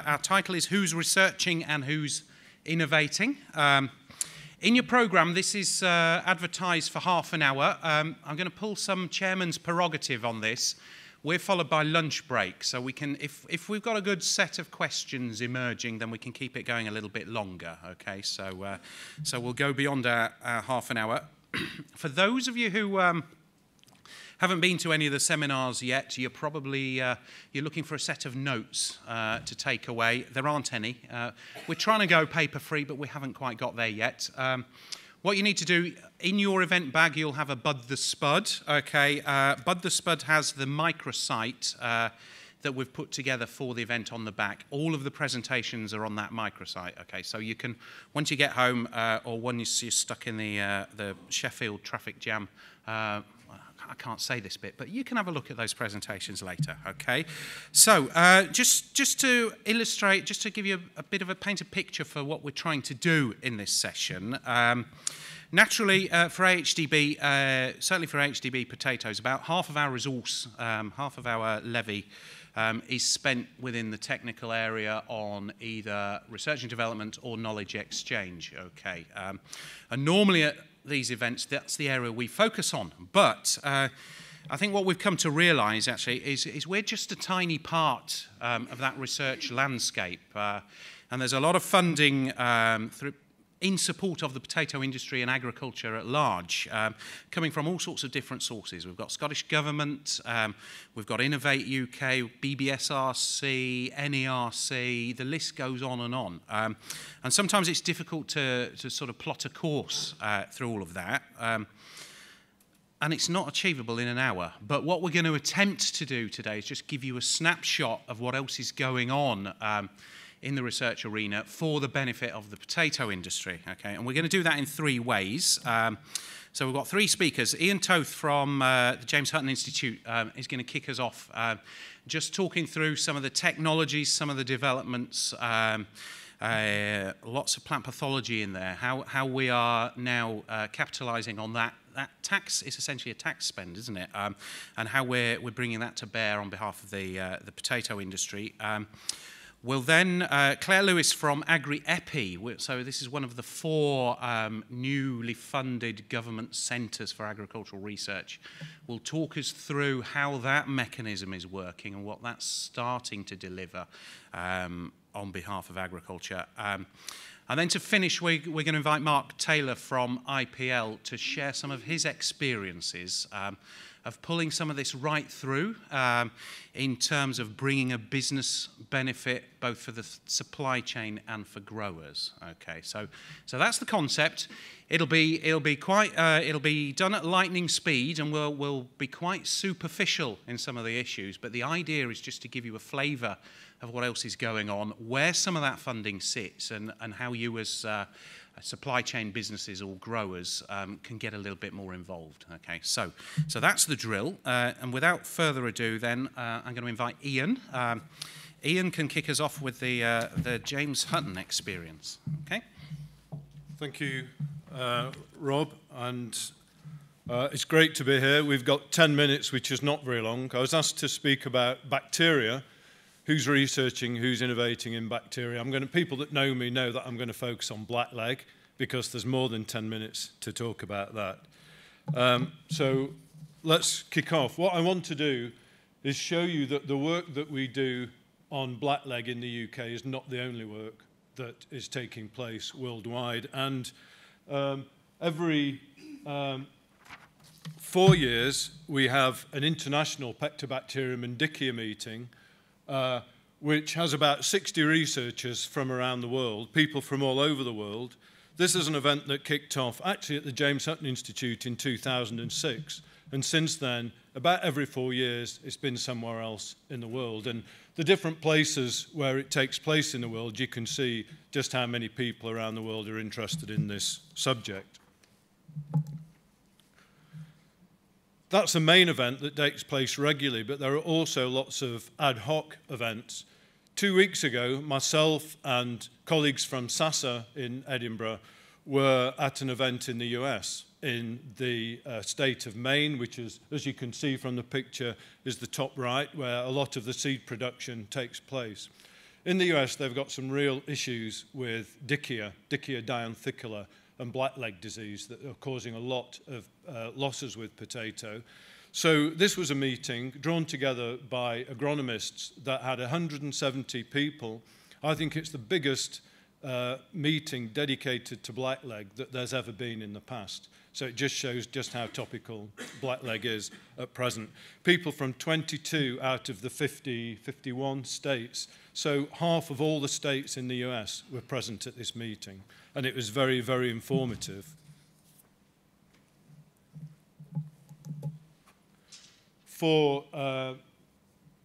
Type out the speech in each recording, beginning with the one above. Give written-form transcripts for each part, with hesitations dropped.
Our title is Who's Researching and Who's Innovating. In your programme, this is advertised for half an hour. I'm going to pull some chairman's prerogative on this. We're followed by lunch break, so we can, if we've got a good set of questions emerging, then we can keep it going a little bit longer. Okay, so we'll go beyond our half an hour. For those of you who haven't been to any of the seminars yet, you're probably you're looking for a set of notes to take away. There aren't any. We're trying to go paper-free, but we haven't quite got there yet. What you need to do, in your event bag, you'll have a Bud the Spud. Okay, Bud the Spud has the microsite that we've put together for the event on the back. All of the presentations are on that microsite. Okay, so you can, once you get home, or when you're stuck in the Sheffield traffic jam, I can't say this bit, but you can have a look at those presentations later, okay? So just to illustrate, just to give you a bit of a paint a picture for what we're trying to do in this session, naturally for AHDB, certainly for AHDB potatoes, about half of our resource, half of our levy is spent within the technical area on either research and development or knowledge exchange, okay? And normally at these events, that's the area we focus on. But I think what we've come to realise, actually, is we're just a tiny part of that research landscape. And there's a lot of funding in support of the potato industry and agriculture at large, coming from all sorts of different sources. We've got Scottish Government, we've got Innovate UK, BBSRC, NERC, the list goes on. And sometimes it's difficult to sort of plot a course through all of that. And it's not achievable in an hour. But what we're going to attempt to do today is just give you a snapshot of what else is going on in the research arena for the benefit of the potato industry. Okay, and we're going to do that in three ways. So we've got three speakers. Ian Toth from the James Hutton Institute is going to kick us off, just talking through some of the technologies, some of the developments, lots of plant pathology in there, how we are now capitalising on that. That tax is essentially a tax spend, isn't it? And how we're bringing that to bear on behalf of the potato industry. We'll then, Claire Lewis from Agri-EPI, so this is one of the four newly funded government centres for agricultural research, will talk us through how that mechanism is working and what that's starting to deliver on behalf of agriculture. And then to finish, we're going to invite Mark Taylor from IPL to share some of his experiences of pulling some of this right through in terms of bringing a business benefit both for the supply chain and for growers. Okay, so that's the concept. It'll be done at lightning speed, and we'll be quite superficial in some of the issues. But the idea is just to give you a flavour of what else is going on, where some of that funding sits, and how you as supply chain businesses or growers can get a little bit more involved. Okay, so that's the drill. And without further ado, then I'm going to invite Ian. Ian can kick us off with the James Hutton experience. Okay. Thank you, Rob, and it's great to be here. We've got 10 minutes, which is not very long. I was asked to speak about bacteria. Who's researching, who's innovating in bacteria? People that know me know that I'm going to focus on blackleg because there's more than 10 minutes to talk about that. So let's kick off. What I want to do is show you that the work that we do on blackleg in the UK is not the only work that is taking place worldwide. And every 4 years, we have an international Pectobacterium and Dickeya meeting, which has about 60 researchers from around the world, people from all over the world. This is an event that kicked off actually at the James Hutton Institute in 2006. And since then, about every 4 years, it's been somewhere else in the world. And the different places where it takes place in the world, you can see just how many people around the world are interested in this subject. That's a main event that takes place regularly, but there are also lots of ad hoc events. 2 weeks ago, myself and colleagues from SASA in Edinburgh were at an event in the US, in the state of Maine, which is, as you can see from the picture, is the top right, where a lot of the seed production takes place. In the US, they've got some real issues with Dickeya dianthicula, and blackleg disease that are causing a lot of losses with potato. So this was a meeting drawn together by agronomists that had 170 people. I think it's the biggest meeting dedicated to blackleg that there's ever been in the past. So it just shows just how topical blackleg is at present. People from 22 out of the 51 states, so half of all the states in the US were present at this meeting. And it was very, very informative. For,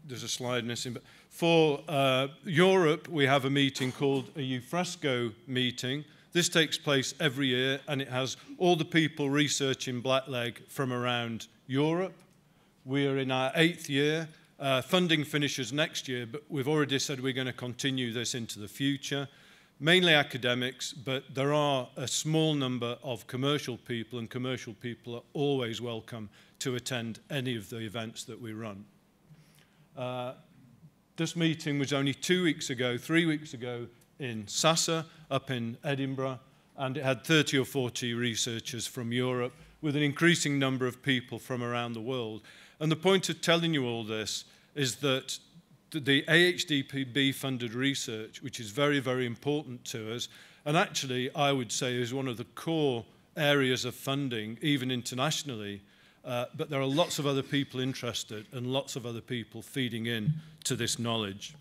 there's a slide missing, but for Europe, we have a meeting called a Eufresco meeting. This takes place every year, and it has all the people researching blackleg from around Europe. We are in our 8th year. Funding finishes next year, but we've already said we're going to continue this into the future. Mainly academics, but there are a small number of commercial people, and commercial people are always welcome to attend any of the events that we run. This meeting was only 3 weeks ago in Sasa, up in Edinburgh, and it had 30 or 40 researchers from Europe with an increasing number of people from around the world. And the point of telling you all this is that the AHDB funded research, which is very, very important to us, and actually I would say is one of the core areas of funding, even internationally, but there are lots of other people interested and lots of other people feeding in to this knowledge.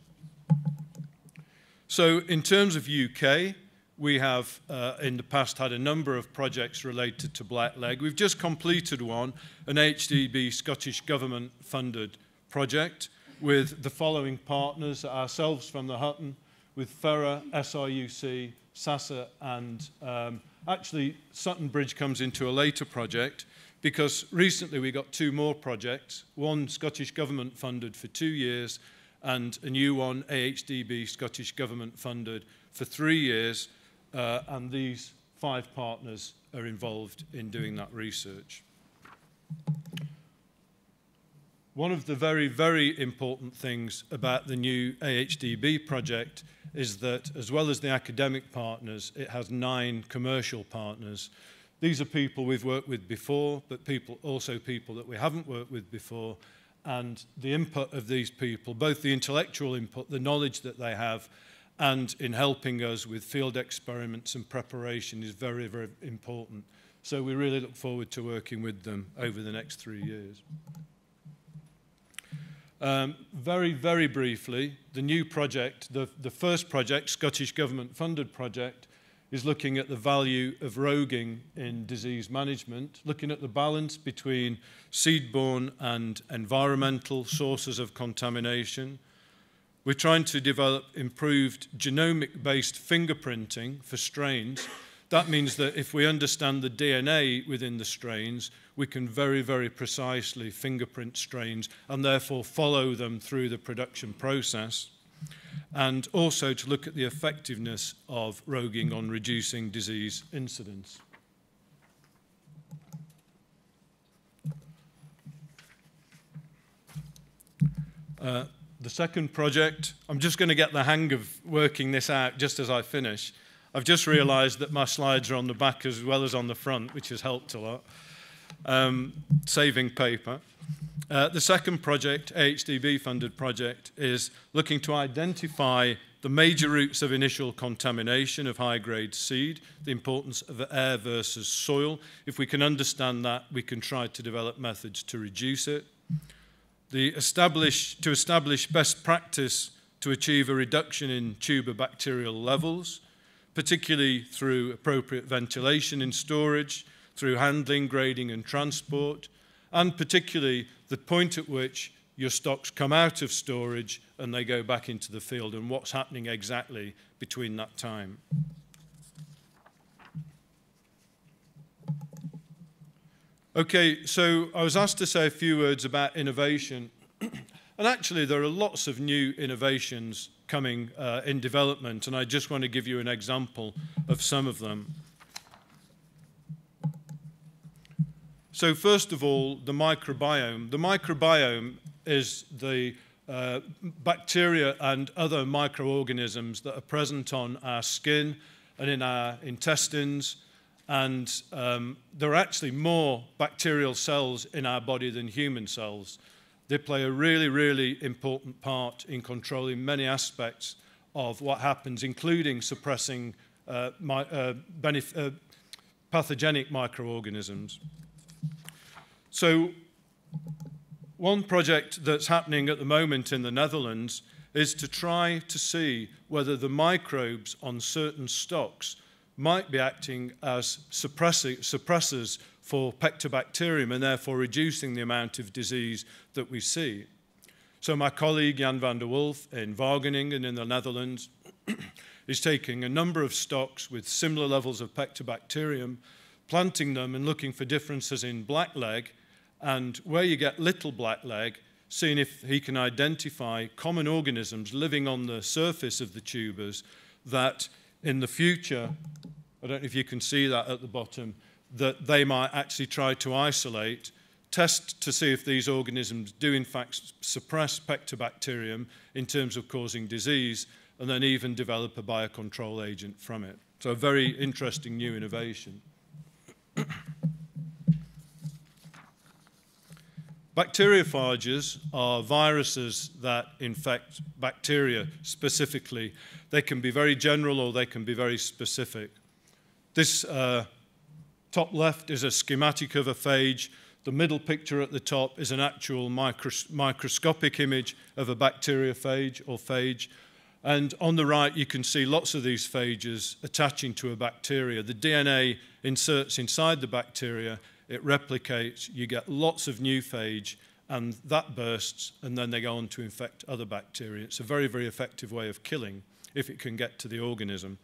So in terms of UK, we have in the past had a number of projects related to blackleg. We've just completed one, an AHDB Scottish Government funded project, with the following partners, ourselves from the Hutton, with FERA, SRUC, SASA, and actually Sutton Bridge comes into a later project because recently we got 2 more projects, one Scottish Government funded for 2 years and a new one, AHDB Scottish Government funded for 3 years, and these 5 partners are involved in doing that research. One of the very, very important things about the new AHDB project is that, as well as the academic partners, it has 9 commercial partners. These are people we've worked with before, but also people that we haven't worked with before. And the input of these people, both the intellectual input, the knowledge that they have, and in helping us with field experiments and preparation is very, very important. So we really look forward to working with them over the next 3 years. Very, very briefly, the new project, the first project, Scottish Government funded project, is looking at the value of roguing in disease management, looking at the balance between seed-borne and environmental sources of contamination. We're trying to develop improved genomic-based fingerprinting for strains. That means that if we understand the DNA within the strains, we can very, very precisely fingerprint strains and therefore follow them through the production process. And also to look at the effectiveness of roguing on reducing disease incidence. The second project, I'm just going to get the hang of working this out just as I finish. I've just realised that my slides are on the back as well as on the front, which has helped a lot, saving paper. The second project, AHDB-funded project, is looking to identify the major routes of initial contamination of high-grade seed, the importance of air versus soil. If we can understand that, we can try to develop methods to reduce it. To establish best practice to achieve a reduction in tuber bacterial levels, particularly through appropriate ventilation in storage, through handling, grading and transport, and particularly the point at which your stocks come out of storage and they go back into the field and what's happening exactly between that time. Okay, so I was asked to say a few words about innovation. And actually, there are lots of new innovations coming in development, and I just want to give you an example of some of them. So first of all, the microbiome. The microbiome is the bacteria and other microorganisms that are present on our skin and in our intestines. And there are actually more bacterial cells in our body than human cells. They play a really, really important part in controlling many aspects of what happens, including suppressing pathogenic microorganisms. So one project that's happening at the moment in the Netherlands is to try to see whether the microbes on certain stocks might be acting as suppressors for Pectobacterium and therefore reducing the amount of disease that we see. So my colleague Jan van der Wolf in Wageningen in the Netherlands is taking a number of stocks with similar levels of Pectobacterium, planting them and looking for differences in blackleg, and where you get little blackleg, seeing if he can identify common organisms living on the surface of the tubers that in the future, I don't know if you can see that at the bottom, that they might actually try to isolate, test to see if these organisms do in fact suppress Pectobacterium in terms of causing disease, and then even develop a biocontrol agent from it. So a very interesting new innovation. Bacteriophages are viruses that infect bacteria specifically. They can be very general or they can be very specific. This top left is a schematic of a phage. The middle picture at the top is an actual microscopic image of a bacteriophage or phage. And on the right, you can see lots of these phages attaching to a bacteria. The DNA inserts inside the bacteria, it replicates, you get lots of new phage, and that bursts, and then they go on to infect other bacteria. It's a very, very effective way of killing if it can get to the organism.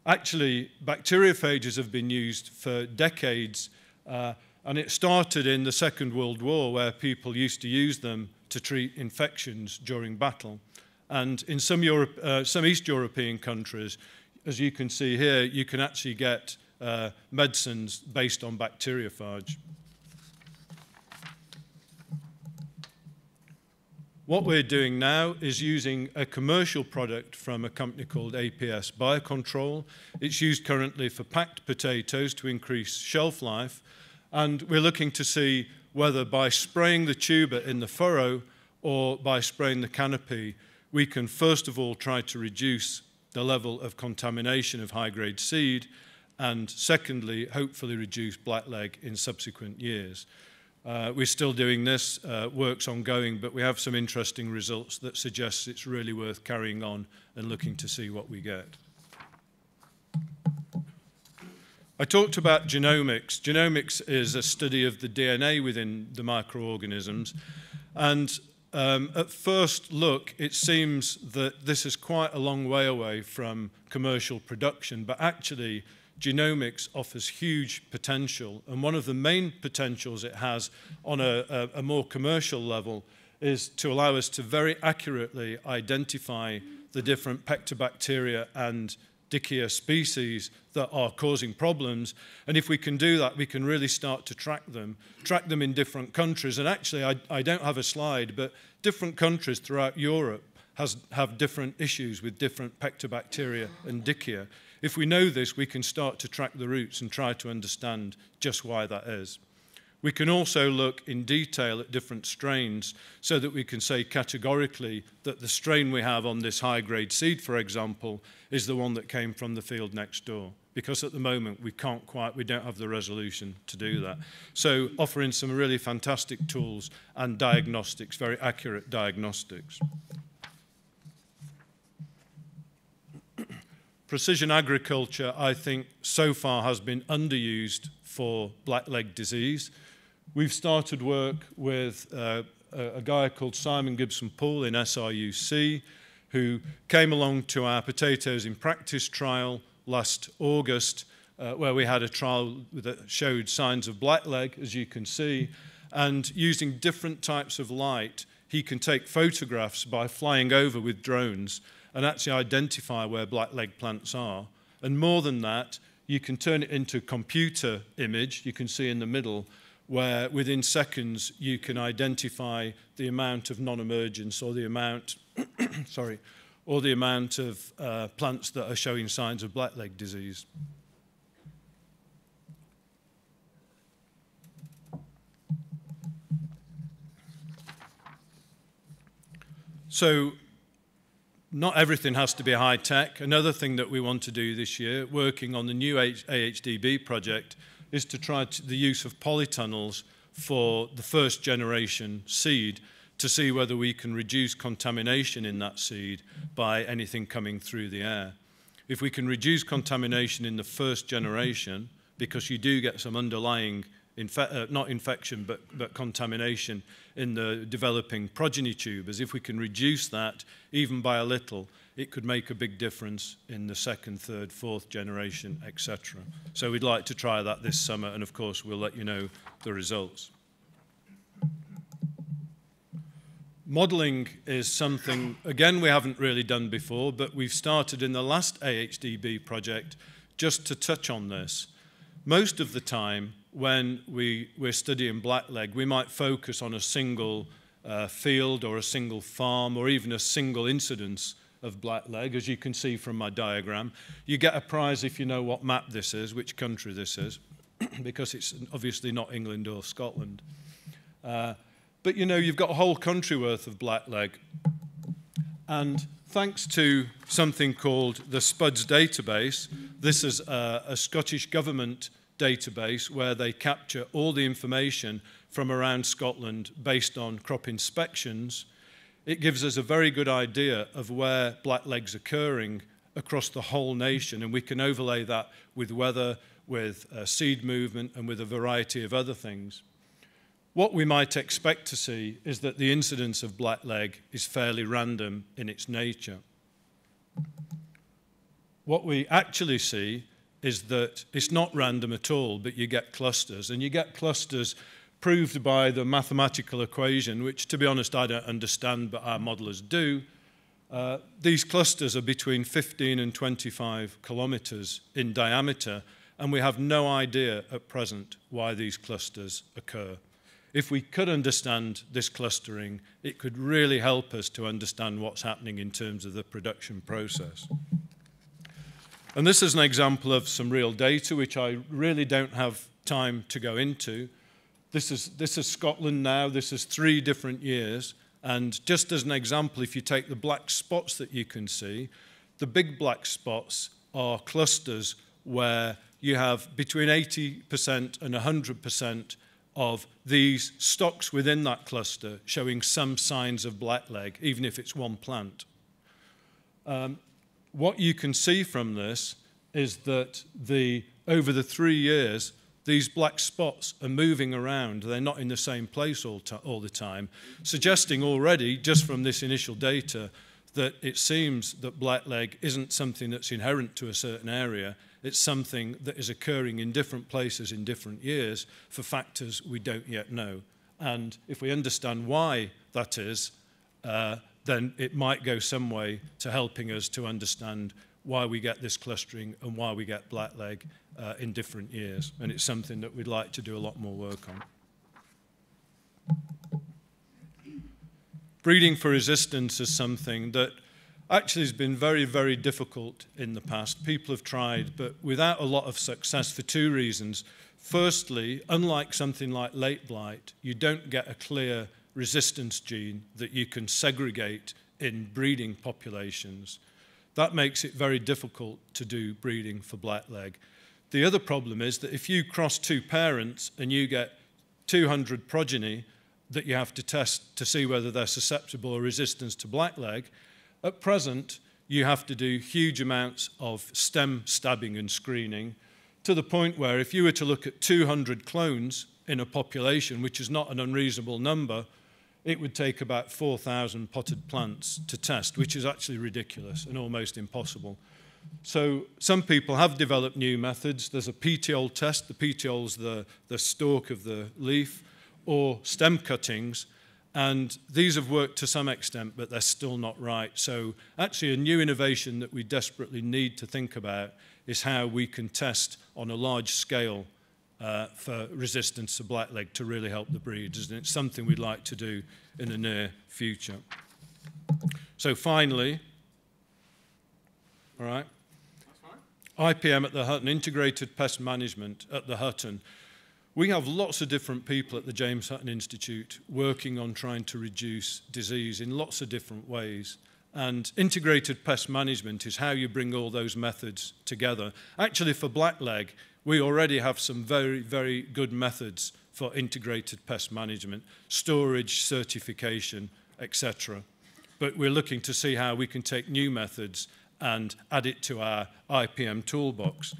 Actually, bacteriophages have been used for decades, and it started in the Second World War, where people used to use them to treat infections during battle. And in some East European countries, as you can see here, you can actually get medicines based on bacteriophage. What we're doing now is using a commercial product from a company called APS Biocontrol. It's used currently for packed potatoes to increase shelf life, and we're looking to see whether by spraying the tuber in the furrow or by spraying the canopy, we can first of all try to reduce the level of contamination of high-grade seed, and secondly, hopefully reduce blackleg in subsequent years. We're still doing this, work's ongoing, but we have some interesting results that suggest it's really worth carrying on and looking to see what we get. I talked about genomics. Genomics is a study of the DNA within the microorganisms, and at first look, it seems that this is quite a long way away from commercial production, but actually genomics offers huge potential, and one of the main potentials it has on a more commercial level is to allow us to very accurately identify the different Pectobacteria and Dickeya species that are causing problems. And if we can do that, we can really start to track them in different countries. And actually, I don't have a slide, but different countries throughout Europe have different issues with different Pectobacteria and Dickeya. If we know this, we can start to track the roots and try to understand just why that is. We can also look in detail at different strains so that we can say categorically that the strain we have on this high-grade seed, for example, is the one that came from the field next door. Because at the moment we don't have the resolution to do that. So offering some really fantastic tools and diagnostics, very accurate diagnostics. Precision agriculture, I think, so far has been underused for blackleg disease. We've started work with a guy called Simon Gibson-Poole in SRUC, who came along to our potatoes in practice trial last August, where we had a trial that showed signs of blackleg, as you can see, and using different types of light, he can take photographs by flying over with drones and actually identify where blackleg plants are. And more than that, you can turn it into a computer image, you can see in the middle, where within seconds you can identify the amount of non-emergence or the amount, sorry, or the amount of plants that are showing signs of blackleg disease. So not everything has to be high tech. Another thing that we want to do this year, working on the new AHDB project, is to try the use of polytunnels for the first generation seed to see whether we can reduce contamination in that seed by anything coming through the air. If we can reduce contamination in the first generation, because you do get some underlying, not infection, but contamination in the developing progeny tubers, if we can reduce that even by a little, it could make a big difference in the second, third, fourth generation, etc. So we'd like to try that this summer, and of course we'll let you know the results. Modelling is something, again, we haven't really done before, but we've started in the last AHDB project just to touch on this. Most of the time, when we're studying blackleg, we might focus on a single field or a single farm or even a single incidence of blackleg, as you can see from my diagram. You get a prize if you know what map this is, which country this is, because it's obviously not England or Scotland. But you know, you've got a whole country worth of blackleg. And thanks to something called the SPUDS database, this is a Scottish government database where they capture all the information from around Scotland based on crop inspections. It gives us a very good idea of where blackleg's occurring across the whole nation, and we can overlay that with weather, with seed movement, and with a variety of other things. What we might expect to see is that the incidence of blackleg is fairly random in its nature. What we actually see is that it's not random at all, but you get clusters, and you get clusters proved by the mathematical equation, which, to be honest, I don't understand, but our modelers do. These clusters are between 15 and 25 kilometers in diameter, and we have no idea at present why these clusters occur. If we could understand this clustering, it could really help us to understand what's happening in terms of the production process. And this is an example of some real data, which I really don't have time to go into. This is Scotland now. This is 3 different years. And just as an example, if you take the black spots that you can see, the big black spots are clusters where you have between 80% and 100% of these stocks within that cluster showing some signs of blackleg, even if it's one plant. What you can see from this is that over the 3 years, these black spots are moving around. They're not in the same place all the time, suggesting already, just from this initial data, that it seems that blackleg isn't something that's inherent to a certain area. It's something that is occurring in different places in different years for factors we don't yet know. And if we understand why that is, then it might go some way to helping us to understand why we get this clustering and why we get blackleg in different years. And it's something that we'd like to do a lot more work on. Breeding for resistance is something that actually has been very, very difficult in the past. People have tried, but without a lot of success for 2 reasons. Firstly, unlike something like late blight, you don't get a clear resistance gene that you can segregate in breeding populations. That makes it very difficult to do breeding for blackleg. The other problem is that if you cross 2 parents and you get 200 progeny that you have to test to see whether they're susceptible or resistant to blackleg, at present you have to do huge amounts of stem stabbing and screening, to the point where if you were to look at 200 clones in a population, which is not an unreasonable number, it would take about 4,000 potted plants to test, which is actually ridiculous and almost impossible. So some people have developed new methods. There's a petiole test. The petiole's the stalk of the leaf, or stem cuttings, and these have worked to some extent, but they're still not right. So actually a new innovation that we desperately need to think about is how we can test on a large scale for resistance to blackleg to really help the breeders, and it's something we'd like to do in the near future. So finally, all right, IPM at the Hutton, Integrated Pest Management at the Hutton. We have lots of different people at the James Hutton Institute working on trying to reduce disease in lots of different ways. And integrated pest management is how you bring all those methods together. Actually, for blackleg, we already have some very, very good methods for integrated pest management, storage, certification, etc. But we're looking to see how we can take new methods and add it to our IPM toolbox.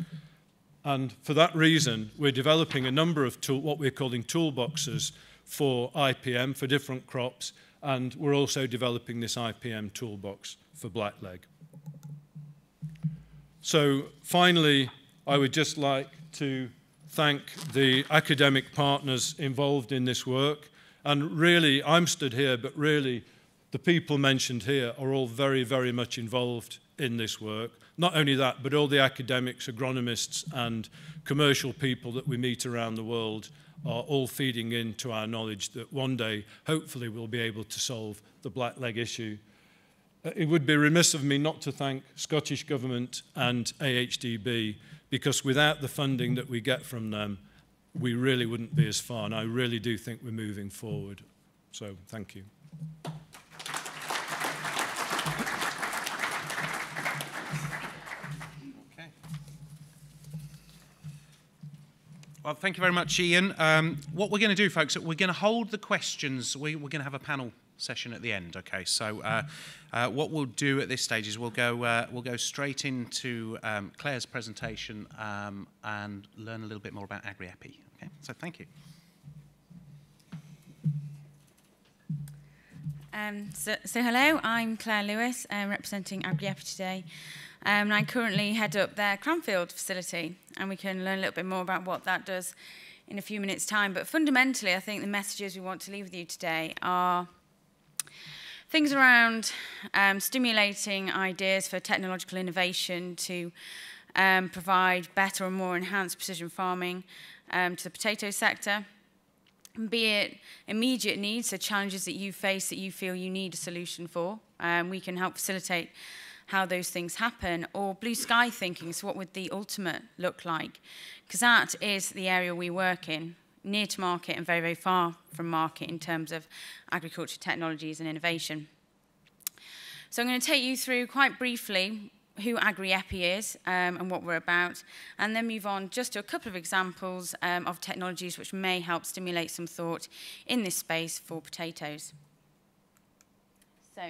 And for that reason, we're developing a number of what we're calling toolboxes for IPM for different crops, and we're also developing this IPM toolbox for blackleg. So finally, I would just like to thank the academic partners involved in this work. And really, I'm stood here, but really, the people mentioned here are all very, very much involved in this work. Not only that, but all the academics, agronomists, and commercial people that we meet around the world are all feeding into our knowledge that one day, hopefully, we'll be able to solve the blackleg issue. It would be remiss of me not to thank Scottish Government and AHDB, because without the funding that we get from them, we really wouldn't be as far, and I really do think we're moving forward. So, thank you. Well, thank you very much, Ian. What we're going to do, folks, we're going to hold the questions. We're going to have a panel session at the end. Okay, so what we'll do at this stage is we'll go straight into Claire's presentation and learn a little bit more about Agri-EPI. Okay, so thank you. So hello, I'm Claire Lewis, representing Agri-EPI today. And I currently head up their Cranfield facility, and we can learn a little bit more about what that does in a few minutes' time. But fundamentally, I think the messages we want to leave with you today are things around stimulating ideas for technological innovation to provide better and more enhanced precision farming to the potato sector, be it immediate needs, so challenges that you face that you feel you need a solution for. We can help facilitate how those things happen, or blue sky thinking, so what would the ultimate look like? Because that is the area we work in, near to market and very, very far from market in terms of agriculture technologies and innovation. So I'm going to take you through quite briefly who Agri-EPI is and what we're about, and then move on just to a couple of examples of technologies which may help stimulate some thought in this space for potatoes. So,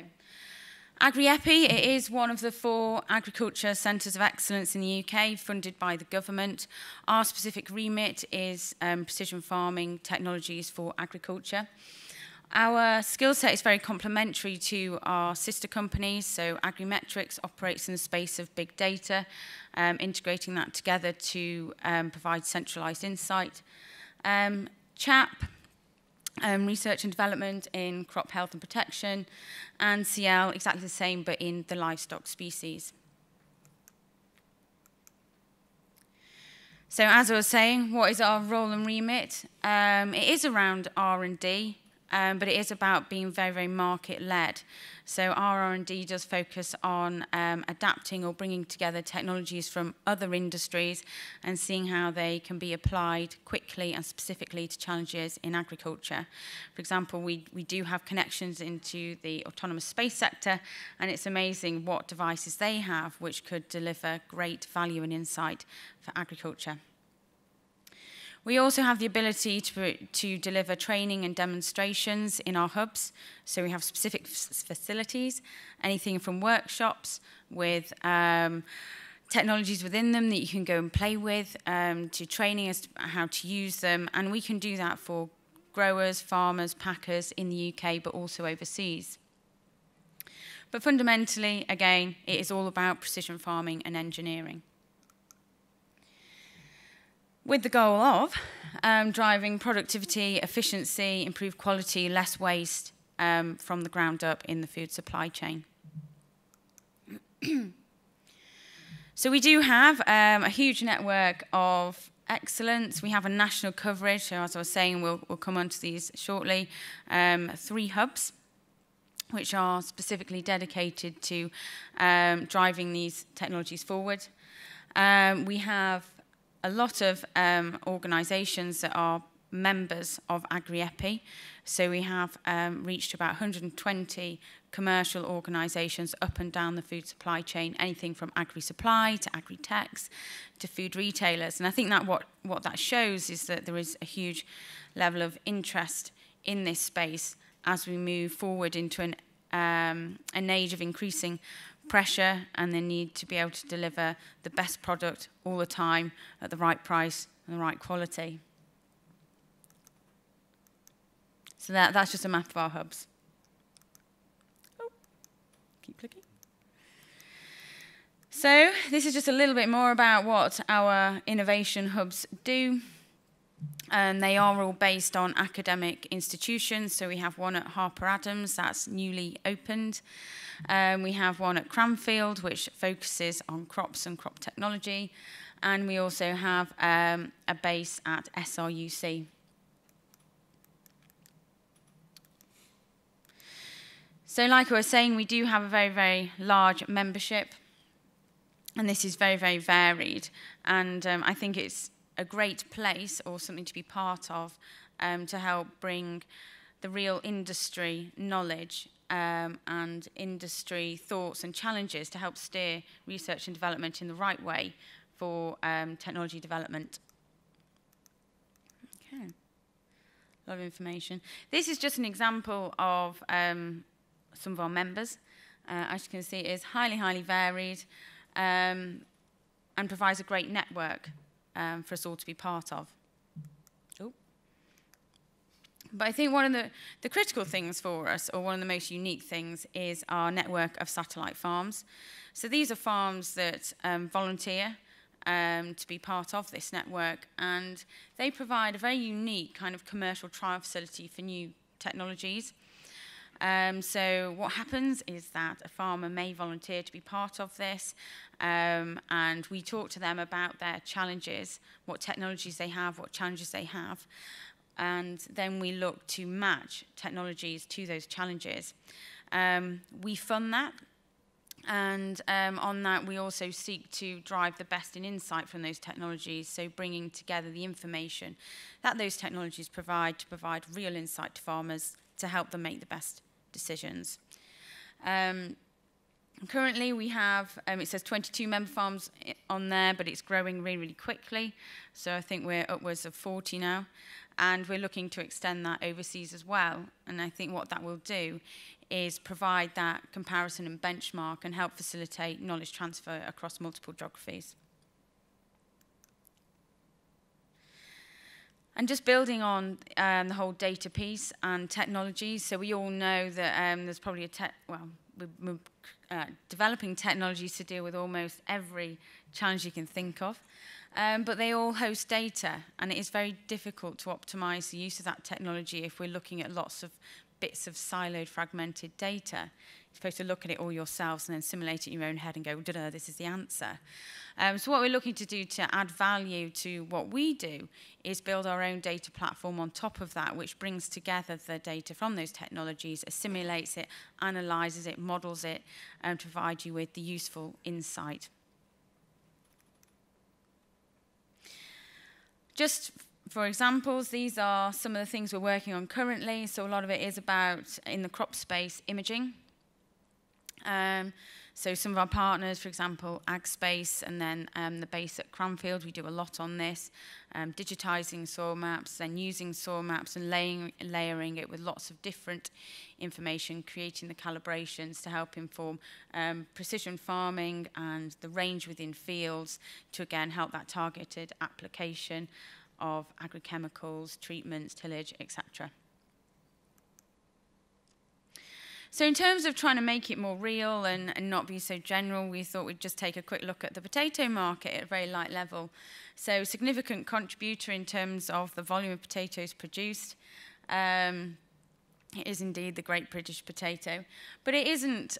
Agri-EPI, it is one of the 4 agriculture centres of excellence in the UK, funded by the government. Our specific remit is precision farming technologies for agriculture. Our skill set is very complementary to our sister companies. So Agrimetrics operates in the space of big data, integrating that together to provide centralised insight. CHAP, research and development in crop health and protection, and CL, exactly the same, but in the livestock species. So as I was saying, what is our role and remit? It is around R&D, but it is about being very, very market-led. So our R&D does focus on adapting or bringing together technologies from other industries and seeing how they can be applied quickly and specifically to challenges in agriculture. For example, we do have connections into the autonomous space sector, and it's amazing what devices they have which could deliver great value and insight for agriculture. We also have the ability to deliver training and demonstrations in our hubs. So we have specific facilities, anything from workshops with technologies within them that you can go and play with, to training as to how to use them. And we can do that for growers, farmers, packers in the UK, but also overseas. But fundamentally, again, it is all about precision farming and engineering, with the goal of driving productivity, efficiency, improved quality, less waste from the ground up in the food supply chain. So we do have a huge network of excellence. We have a national coverage, so as I was saying, we'll come on to these shortly. 3 hubs, which are specifically dedicated to driving these technologies forward. We have a lot of organisations that are members of Agri-EPI. So we have reached about 120 commercial organisations up and down the food supply chain, anything from agri-supply to agri-techs to food retailers. And I think that what that shows is that there is a huge level of interest in this space as we move forward into an age of increasing pressure and the need to be able to deliver the best product all the time at the right price and the right quality. So that's just a map of our hubs. Oh, keep clicking. So this is just a little bit more about what our innovation hubs do. And they are all based on academic institutions. So we have one at Harper Adams, that's newly opened. We have one at Cranfield, which focuses on crops and crop technology. And we also have a base at SRUC. So like I was saying, we do have a very, very large membership. And this is very, very varied. And I think it's a great place or something to be part of to help bring the real industry knowledge and industry thoughts and challenges to help steer research and development in the right way for technology development. Okay, a lot of information. This is just an example of some of our members. As you can see, it is highly, highly varied and provides a great network for us all to be part of. Oh. But I think one of the critical things for us, or one of the most unique things, is our network of satellite farms. So these are farms that volunteer to be part of this network, and they provide a very unique kind of commercial trial facility for new technologies. So what happens is that a farmer may volunteer to be part of this, and we talk to them about their challenges, what technologies they have, what challenges they have, and then we look to match technologies to those challenges. We fund that, and on that we also seek to drive the best in insight from those technologies, so bringing together the information that those technologies provide to provide real insight to farmers to help them make the best decisions. Currently we have, it says 22 member farms on there, but it's growing really, really quickly. So I think we're upwards of 40 now, and we're looking to extend that overseas as well. And I think what that will do is provide that comparison and benchmark and help facilitate knowledge transfer across multiple geographies. And just building on the whole data piece and technology, so we all know that there's probably we're developing technologies to deal with almost every challenge you can think of, but they all host data, and it is very difficult to optimize the use of that technology if we're looking at lots of bits of siloed, fragmented data. You're supposed to look at it all yourselves and then simulate it in your own head and go, da-da, this is the answer. So what we're looking to do to add value to what we do is build our own data platform on top of that, which brings together the data from those technologies, assimilates it, analyzes it, models it, and provide you with the useful insight. Just for examples, these are some of the things we're working on currently. So a lot of it is about, in the crop space, imaging. So some of our partners, for example, AgSpace, and then the base at Cranfield, we do a lot on this, digitizing soil maps, then using soil maps and layering it with lots of different information, creating the calibrations to help inform precision farming and the range within fields to, again, help that targeted application of agrochemicals, treatments, tillage, etc. So in terms of trying to make it more real and not be so general, we thought we'd just take a quick look at the potato market at a very light level. So significant contributor in terms of the volume of potatoes produced. It is indeed the great British potato. But it isn't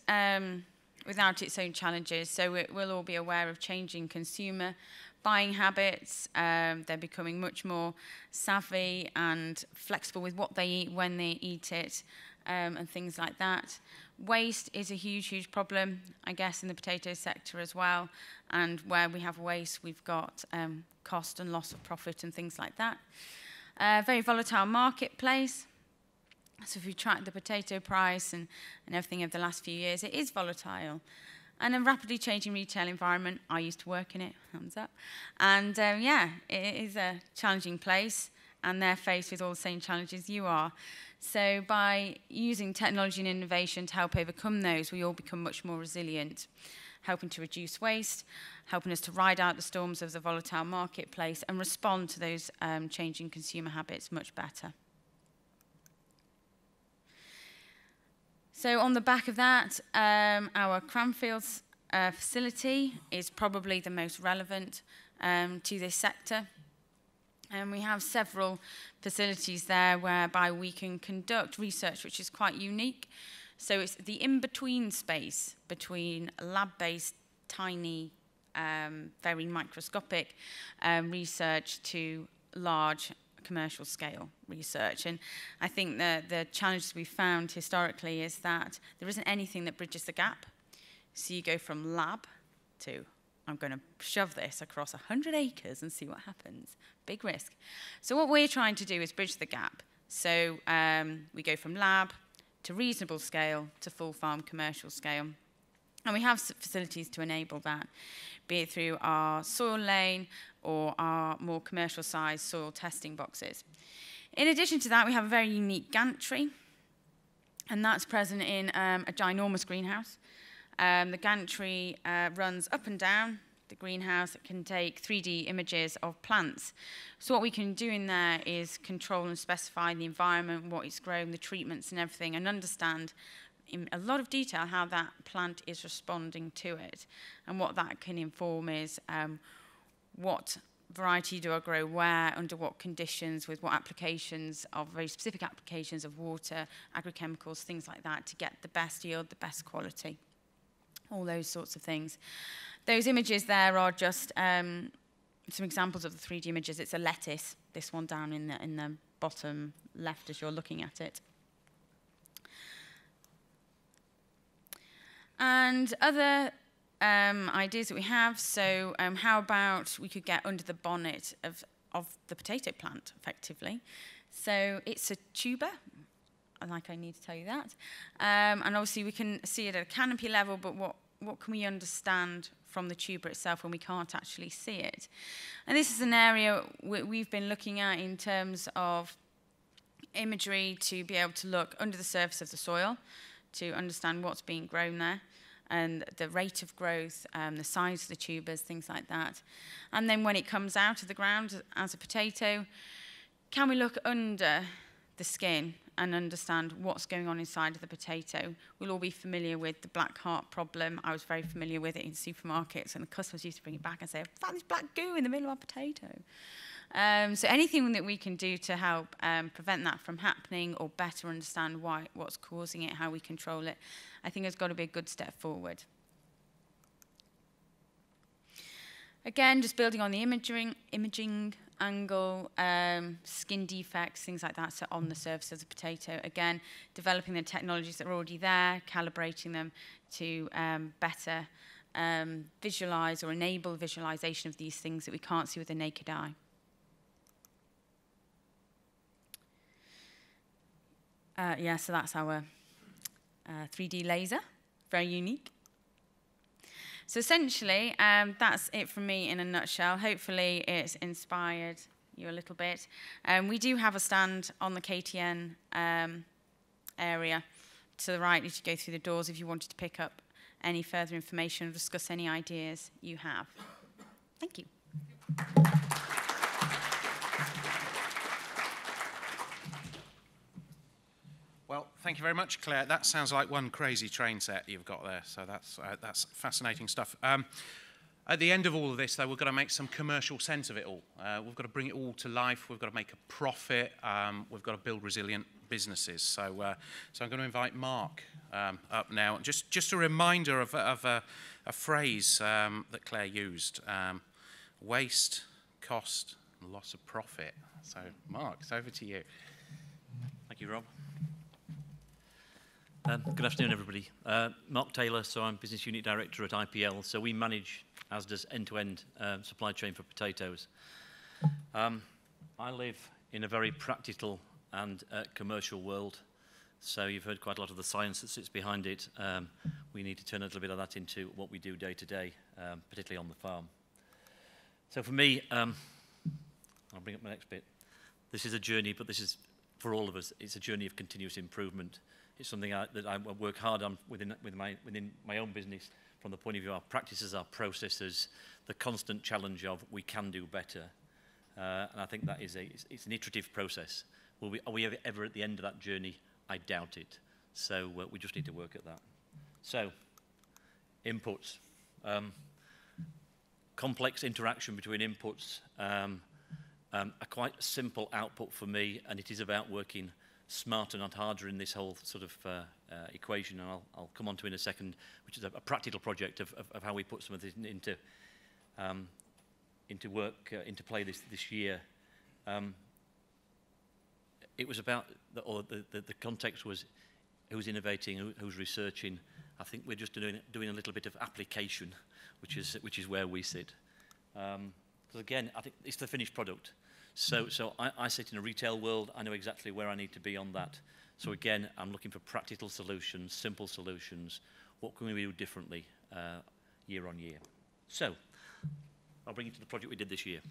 without its own challenges. So we'll all be aware of changing consumer buying habits. They're becoming much more savvy and flexible with what they eat, when they eat it, and things like that. Waste is a huge, huge problem, I guess, in the potato sector as well. And where we have waste, we've got cost and loss of profit and things like that. Very volatile marketplace. So if you track the potato price and everything over the last few years, it is volatile. And a rapidly changing retail environment. I used to work in it, thumbs up. And yeah, it is a challenging place, and they're faced with all the same challenges you are. So by using technology and innovation to help overcome those, we all become much more resilient, helping to reduce waste, helping us to ride out the storms of the volatile marketplace and respond to those changing consumer habits much better. So on the back of that, our Cranfields facility is probably the most relevant to this sector. And we have several facilities there whereby we can conduct research which is quite unique. So it's the in-between space between lab-based, tiny, very microscopic research to large commercial scale research. And I think the challenges we've found historically is that there isn't anything that bridges the gap. So you go from lab to, I'm going to shove this across 100 acres and see what happens. Big risk. So what we're trying to do is bridge the gap. So we go from lab to reasonable scale to full farm commercial scale. And we have facilities to enable that, be it through our soil lane or our more commercial size soil testing boxes. In addition to that, we have a very unique gantry, and that's present in a ginormous greenhouse. The gantry runs up and down the greenhouse. It can take 3D images of plants. So what we can do in there is control and specify the environment, what it's grown, the treatments and everything, and understand in a lot of detail how that plant is responding to it. And what that can inform is what variety do I grow where, under what conditions, with what applications of very specific applications of water, agrochemicals, things like that, to get the best yield, the best quality, all those sorts of things. Those images there are just some examples of the 3D images. It's a lettuce, this one down in the bottom left as you're looking at it. And other ideas that we have, so how about we could get under the bonnet of the potato plant, effectively. So it's a tuber, like I need to tell you that. And obviously we can see it at a canopy level, but what can we understand from the tuber itself when we can't actually see it? And this is an area we've been looking at in terms of imagery to be able to look under the surface of the soil, to understand what's being grown there, and the rate of growth, the size of the tubers, things like that. And then when it comes out of the ground as a potato, can we look under the skin and understand what's going on inside of the potato? We'll all be familiar with the black heart problem. I was very familiar with it in supermarkets, and the customers used to bring it back and say, I found this black goo in the middle of our potato. So anything that we can do to help prevent that from happening or better understand what's causing it, how we control it, I think has got to be a good step forward. Again, just building on the imaging angle, skin defects, things like that, so on the surface of the potato. Again, developing the technologies that are already there, calibrating them to better visualize or enable visualization of these things that we can't see with the naked eye. Yeah, so that's our 3D laser, very unique. So essentially, that's it from me in a nutshell. Hopefully it's inspired you a little bit. We do have a stand on the KTN area to the right as you go through the doors if you wanted to pick up any further information or discuss any ideas you have. Thank you. Well, thank you very much, Claire. That sounds like one crazy train set you've got there, so that's fascinating stuff. At the end of all of this, though, we've got to make some commercial sense of it all. We've got to bring it all to life. We've got to make a profit. We've got to build resilient businesses. So I'm going to invite Mark up now. Just a reminder of a phrase that Claire used. waste, cost, and loss of profit. So, Mark, it's over to you. Thank you, Rob. Good afternoon, everybody. Mark Taylor, so I'm Business Unit Director at IPL. So we manage ASDA's end-to-end supply chain for potatoes. I live in a very practical and commercial world. So you've heard quite a lot of the science that sits behind it. We need to turn a little bit of that into what we do day to day, particularly on the farm. So for me, I'll bring up my next bit. This is a journey, but this is, for all of us, it's a journey of continuous improvement. It's something that I work hard on within my own business from the point of view of our practices, our processes, the constant challenge of we can do better. And I think that is it's an iterative process. Are we ever at the end of that journey? I doubt it. So we just need to work at that. So, inputs. Complex interaction between inputs. A quite simple output for me, and it is about working smarter, not harder in this whole sort of equation, and I'll come on to in a second, which is a practical project of how we put some of this into work, into play this year. It was about, the context was who's innovating, who's researching. I think we're just doing a little bit of application, which is where we sit. Because again, I think it's the finished product. So I sit in a retail world. I know exactly where I need to be on that. So again, I'm looking for practical solutions, simple solutions. What can we do differently year on year? So I'll bring you to the project we did this year.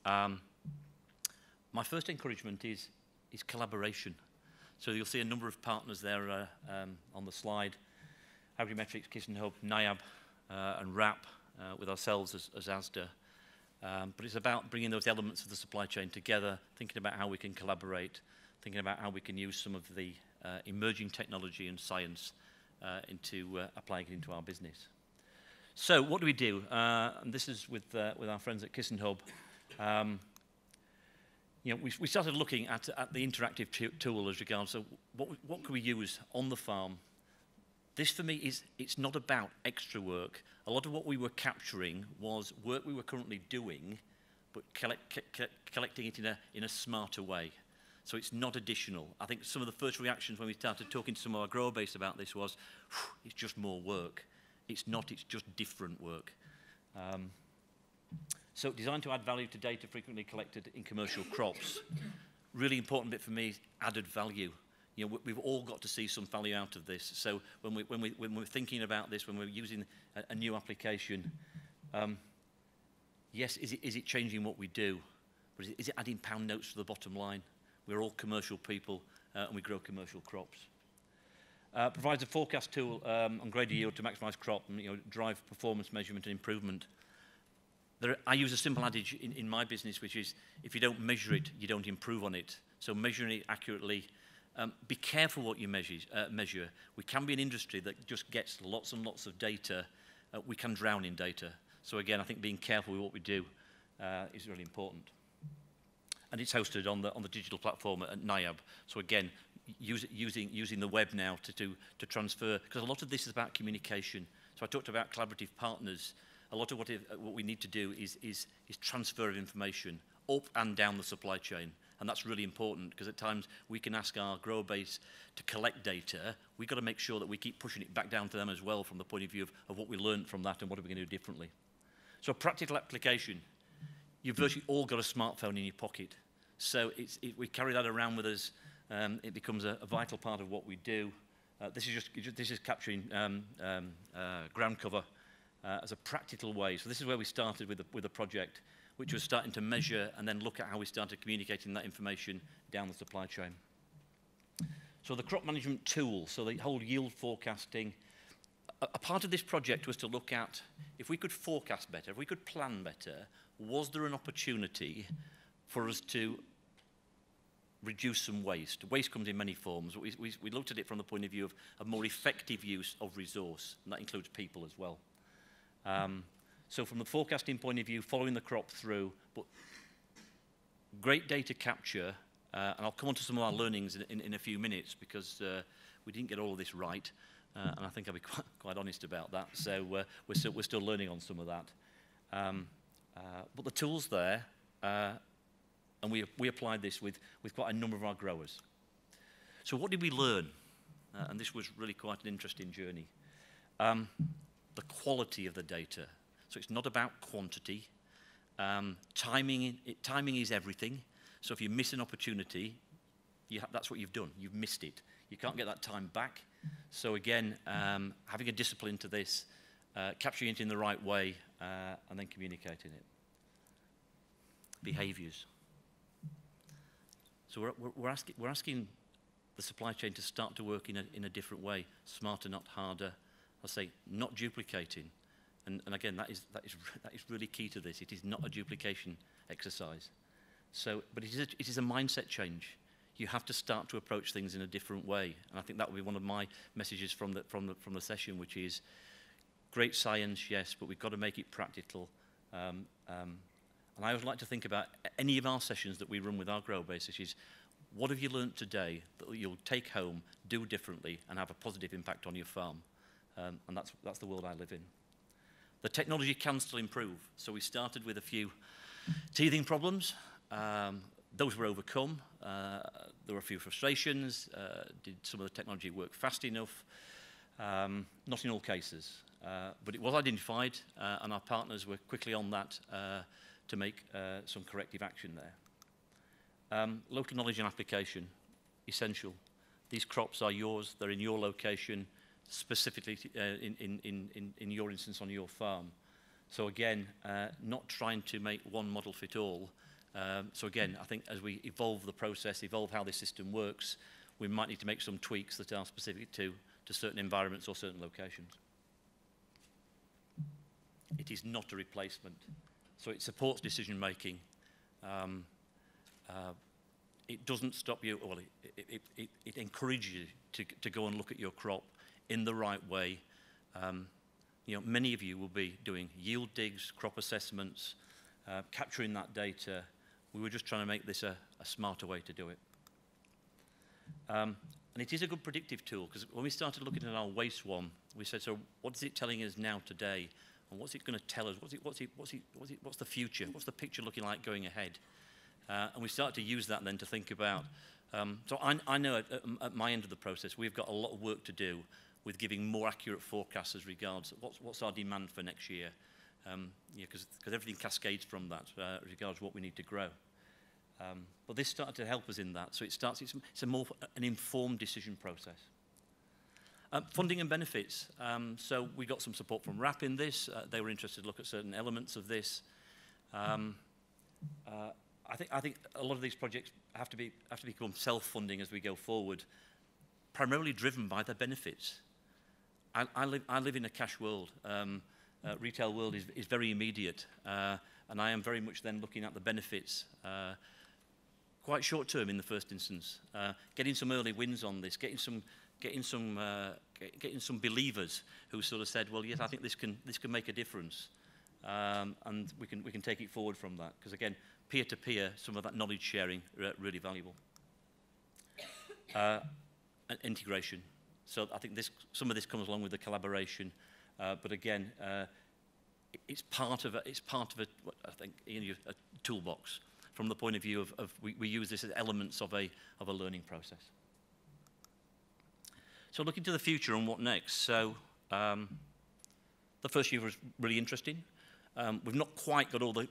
My first encouragement is collaboration. So you'll see a number of partners there on the slide. Agrimetrics, Kissan Hub, NIAB, and RAP, with ourselves as ASDA. But it's about bringing those elements of the supply chain together, thinking about how we can collaborate, thinking about how we can use some of the emerging technology and science into applying it into our business. So what do we do? And this is with our friends at Kissan Hub. We started looking at the interactive tool as regards to what can we use on the farm. This for me it's not about extra work. A lot of what we were capturing was work we were currently doing, but collecting it in a smarter way. So it's not additional. I think some of the first reactions when we started talking to some of our grower base about this was, it's just more work. It's not, it's just different work. So designed to add value to data frequently collected in commercial crops. Really important bit for me is added value. We've all got to see some value out of this. So when we're thinking about this, when we're using a new application, yes, is it changing what we do? But is it adding pound notes to the bottom line? We're all commercial people, and we grow commercial crops. Provides a forecast tool on greater yield to maximise crop and drive performance measurement and improvement. I use a simple adage in my business, which is if you don't measure it, you don't improve on it. So measuring it accurately. Be careful what you measure. We can be an industry that just gets lots and lots of data. We can drown in data. So again, I think being careful with what we do is really important. And it's hosted on the digital platform at NIAB. So again, using the web now to transfer, because a lot of this is about communication. So I talked about collaborative partners. A lot of what we need to do is transfer of information up and down the supply chain. And that's really important because at times we can ask our grower base to collect data. We've got to make sure that we keep pushing it back down to them as well from the point of view of what we learned from that and what are we going to do differently. So practical application. You've virtually all got a smartphone in your pocket. So we carry that around with us. It becomes a vital part of what we do. This is capturing ground cover as a practical way. So this is where we started with the project, which was starting to measure and then look at how we started communicating that information down the supply chain. So the crop management tool, so the whole yield forecasting, a part of this project was to look at if we could forecast better, if we could plan better, was there an opportunity for us to reduce some waste? Waste comes in many forms. We looked at it from the point of view of a more effective use of resource, and that includes people as well. So from the forecasting point of view, following the crop through, but great data capture, and I'll come on to some of our learnings in a few minutes because we didn't get all of this right, and I think I'll be quite honest about that. So we're still learning on some of that. But the tool's there, and we applied this with quite a number of our growers. So what did we learn? And this was really quite an interesting journey. The quality of the data. So it's not about quantity. Timing is everything. So if you miss an opportunity, that's what you've done. You've missed it. You can't get that time back. So again, having a discipline to this, capturing it in the right way, and then communicating it. Behaviours. So we're asking the supply chain to start to work in a different way, smarter, not harder. I'll say not duplicating, and again that is really key to this. It is not a duplication exercise. So, but it is a mindset change. You have to start to approach things in a different way, and I think that will be one of my messages from the session, which is great science, yes, but we've got to make it practical. And I always like to think about any of our sessions that we run with our grower base, which is what have you learnt today that you'll take home, do differently, and have a positive impact on your farm? And that's the world I live in. The technology can still improve. So we started with a few teething problems. Those were overcome. There were a few frustrations. Did some of the technology work fast enough? Not in all cases. But it was identified, and our partners were quickly on that to make some corrective action there. Local knowledge and application, essential. These crops are yours. They're in your location, specifically in your instance on your farm. So again, not trying to make one model fit all. So again, I think as we evolve the process, evolve how this system works, we might need to make some tweaks that are specific to certain environments or certain locations. It is not a replacement. So it supports decision making. It doesn't stop you, well, it encourages you to go and look at your crop in the right way. You know, many of you will be doing yield digs, crop assessments, capturing that data. We were just trying to make this a smarter way to do it. And it is a good predictive tool, because when we started looking at our waste one, we said, so what is it telling us now today? And what's it going to tell us? What's the future? What's the picture looking like going ahead? And we started to use that then to think about. So I know at my end of the process, we've got a lot of work to do with giving more accurate forecasts as regards what's our demand for next year. Because everything cascades from that as regards what we need to grow. But this started to help us in that. So it's an informed decision process. Funding and benefits. So we got some support from RAP in this. They were interested to look at certain elements of this. I think a lot of these projects have to become self-funding as we go forward, primarily driven by their benefits. I live in a cash world. Retail world is very immediate, and I am very much then looking at the benefits, quite short term in the first instance. Getting some early wins on this, getting some believers who sort of said, well, yes, I think this can make a difference, and we can take it forward from that. Because again, peer to peer, some of that knowledge sharing really valuable. And integration. So I think some of this comes along with the collaboration, but again, it's part of a I think a toolbox from the point of view of we use this as elements of a learning process. So looking to the future and what next. So the first year was really interesting. We've not quite got all the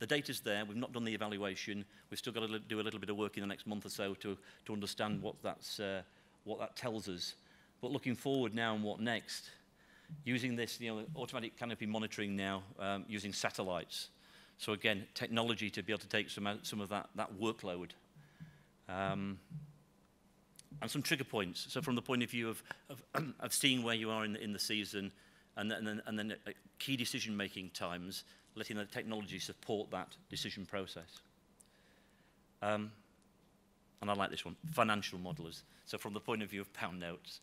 data's there. We've not done the evaluation. We've still got to do a little bit of work in the next month or so to understand what that tells us. But looking forward now and what next, using this, automatic canopy monitoring now, using satellites. So again, technology to be able to take some of that workload. And some trigger points. So from the point of view of seeing where you are in the season, and then key decision-making times, letting the technology support that decision process. And I like this one, financial modelers. So from the point of view of pound notes,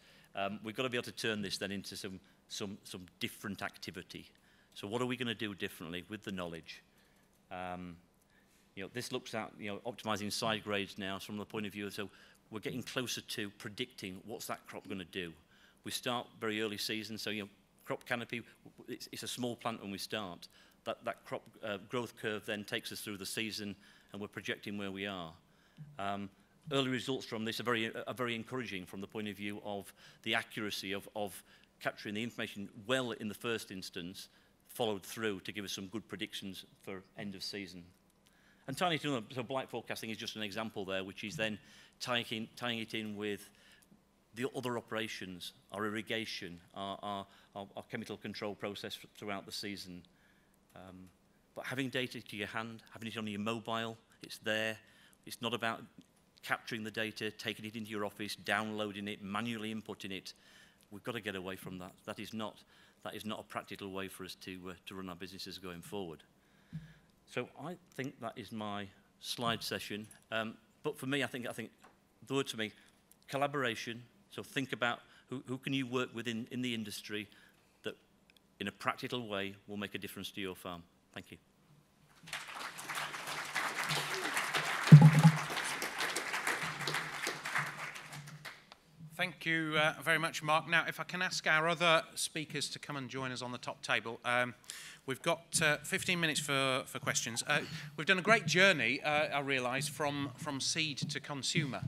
we've got to be able to turn this then into some different activity. So what are we going to do differently with the knowledge? This looks at optimizing side grades now from the point of view of, so we're getting closer to predicting what's that crop going to do. We start very early season, so crop canopy, it's a small plant when we start. That crop growth curve then takes us through the season, and we're projecting where we are. Early results from this are very encouraging from the point of view of the accuracy of capturing the information well in the first instance, followed through to give us some good predictions for end of season. And tying it in, so blight forecasting is just an example there, which is then tying it in with the other operations, our irrigation, our chemical control process throughout the season. But having data to your hand, having it on your mobile, it's there. It's not about capturing the data, taking it into your office, downloading it, manually inputting it. We've got to get away from that. That is not a practical way for us to run our businesses going forward. So I think that is my slide session. But for me, I think the word to me, collaboration. So think about who can you work with in the industry that in a practical way will make a difference to your farm. Thank you. Thank you very much, Mark. Now, if I can ask our other speakers to come and join us on the top table. We've got 15 minutes for questions. We've done a great journey, I realise, from seed to consumer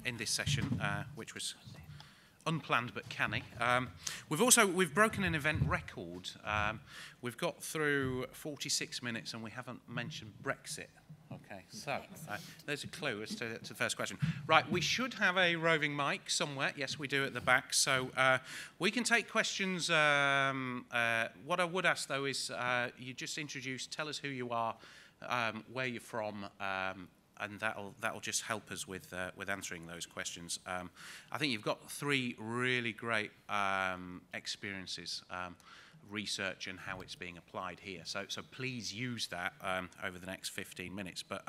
in this session, which was unplanned but canny. We've broken an event record. We've got through 46 minutes and we haven't mentioned Brexit. Okay, so there's a clue as to the first question. Right, we should have a roving mic somewhere. Yes, we do at the back. So we can take questions. What I would ask, though, is you just tell us who you are, where you're from, and that'll just help us with answering those questions. I think you've got 3 really great experiences, research and how it's being applied here. So please use that over the next 15 minutes. But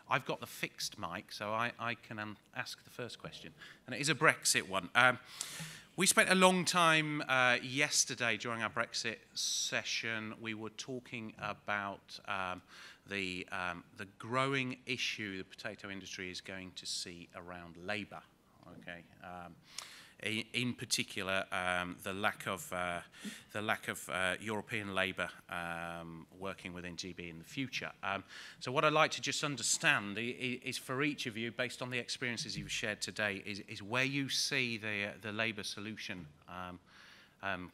I've got the fixed mic, so I can ask the first question. And it is a Brexit one. We spent a long time yesterday during our Brexit session. We were talking about the growing issue the potato industry is going to see around labour. Okay. In particular, the lack of European labour working within GB in the future. So what I'd like to just understand is for each of you, based on the experiences you've shared today, is where you see the labour solution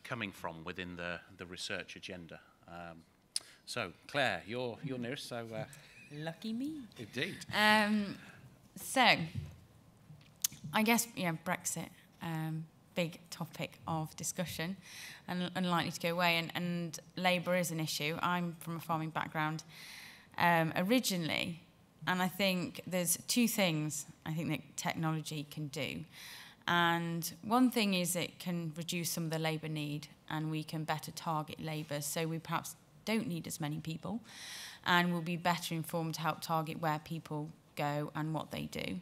coming from within the research agenda. So Claire, you're nearest. So lucky me. Indeed. So I guess Brexit. Big topic of discussion and unlikely to go away, and labour is an issue. I'm from a farming background originally, and I think there's 2 things I think that technology can do. And one thing is it can reduce some of the labour need, and we can better target labour, so we perhaps don't need as many people, and we'll be better informed to help target where people go and what they do.